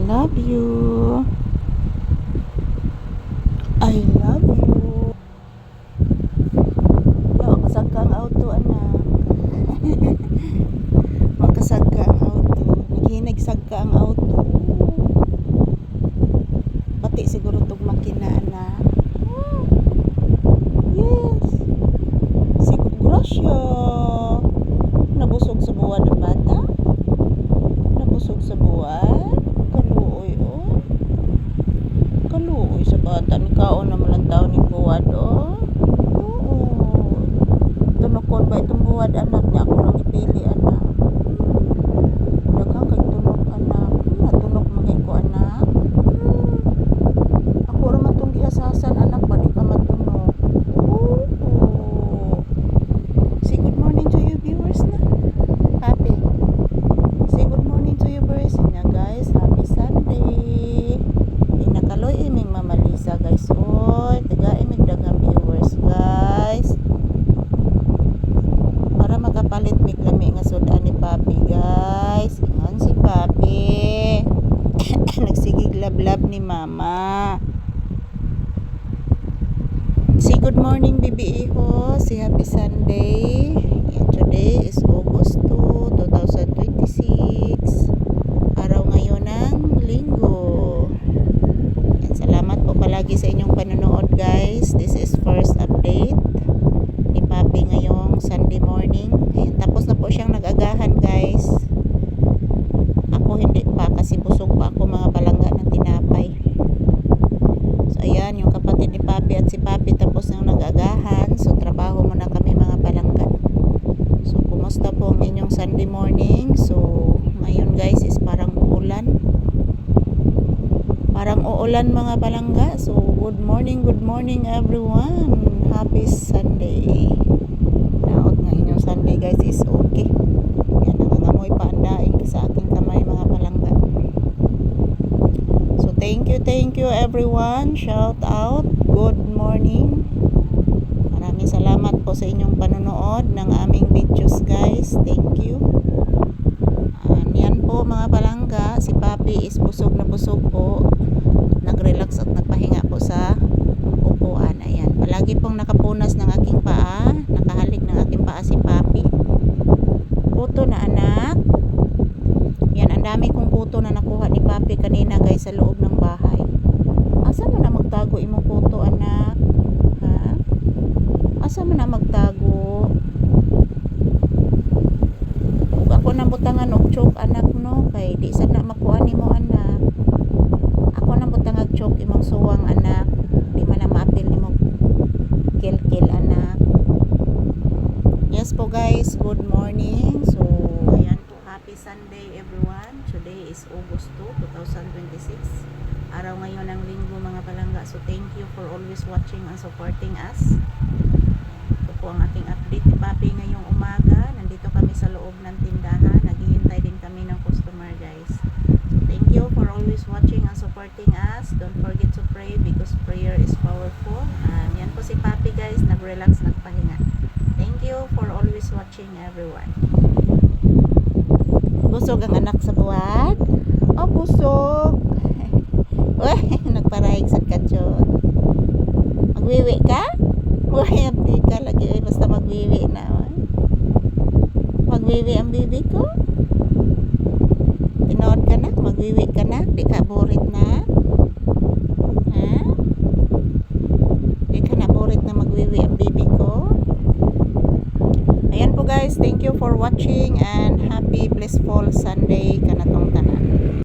love you. I love you. Wala, kasagka ang auto, anak. Magkasagka ang auto. Naghinag-sagka ang auto. Pati siguro itong makina, anak. Yes. Siguro grasya. Nabusog sa buwan ng bata. Nabusog sa buwan. Kaluoy, oh. Kaluoy sa bata. Ni kaon naman lang tao ni buwad, oh. Oo. Tunokon ba itong buwad, anak niya? Ako lang ipili, anak. Daghang kay tunok, anak. Matunok magay ko, anak. Ako raman itong gihasasan, anak. Ba di ka matunok? Oo. Say good morning to your viewers na. Happy. Say good morning to your viewers na, guys. Happy Sunday. Inakaloy iming Mama Lisa, guys. Oy, taga imig daghang viewers, guys. Para makapalit mig lami nga sudan ni Papi, guys. Ingon si Papi. Nagsigig lablab ni Mama. Say good morning, Bibi Iho. Say happy Sunday. Yan, today is August 2, 2026. Araw ngayon ng linggo. Yan, salamat po palagi sa inyong panonood, guys. This is first update ni Papi ngayong Sunday morning. Ayan, tapos na po siyang nag-agahan, guys. Ako hindi pa kasi busog pa ako mga palangga ng tinapay. So ayan, yung kapatid ni Papi at si Papi tapos nang nag-agahan. So trabaho muna kami mga palangga. So kumusta po ang inyong Sunday morning? So ngayon, guys, is parang uulan. Parang uulan mga palangga. So good morning everyone. Happy Sunday. Naot nga inyong Sunday, guys, is okay. Yan, nangangamoy pa ang daing sa aking kamay mga palangga. So thank you everyone. Shout out. Good morning. Maraming salamat po sa inyong panonood ng aming videos, guys. Thank you. Yan po mga palangga. Si Papi is busog na busog po. Nag-relax at nagpahinga po sa upuan. Ayan. Palagi pong nakapunas ng aking paa. Nakahalik ng aking paa si Papi. Kuto na, anak. Yan, ang dami kong kuto na nakuha ni Papi kanina, guys, sa loob ng bahay. Asa mo na magtago imong kuto, anak? Ha? Asa mo na magtago? Ug ako nang butangan og chok, anak, no? Kay di sad na makuha nimo, anak. Ako nang butangag chok imong suwang, anak. Di man na maapil nimo kill, anak. Yes po, guys, good morning. So ayan po, happy Sunday everyone. Today is August 2, 2026. Araw ngayon ng linggo mga palangga. So thank you for always watching and supporting us. Ito po ang aking update ni Papi ngayong umaga. Nandito kami sa loob ng tindahan. Naghihintay din kami ng customer, guys. So thank you for always watching and supporting us. Don't forget to pray because prayer is powerful. Yan po si Papi, guys. Nag-relax, nagpahinga. Thank you for always watching everyone. Busog ang anak sa buwan? Oh, busog. Uy, nagparahig sa katsyon. Magwiwi ka? Uy, abdi ka lagi. Uy, basta magwiwi na. Uy. Magwiwi ang bibi ko? Tinood ka na? Magwiwi ka na? Di ka burit na? Ha? Di ka na burit na magwiwi ang bibi ko? Ayan po, guys. Thank you for watching and happy blissful Sunday kanatong tanan.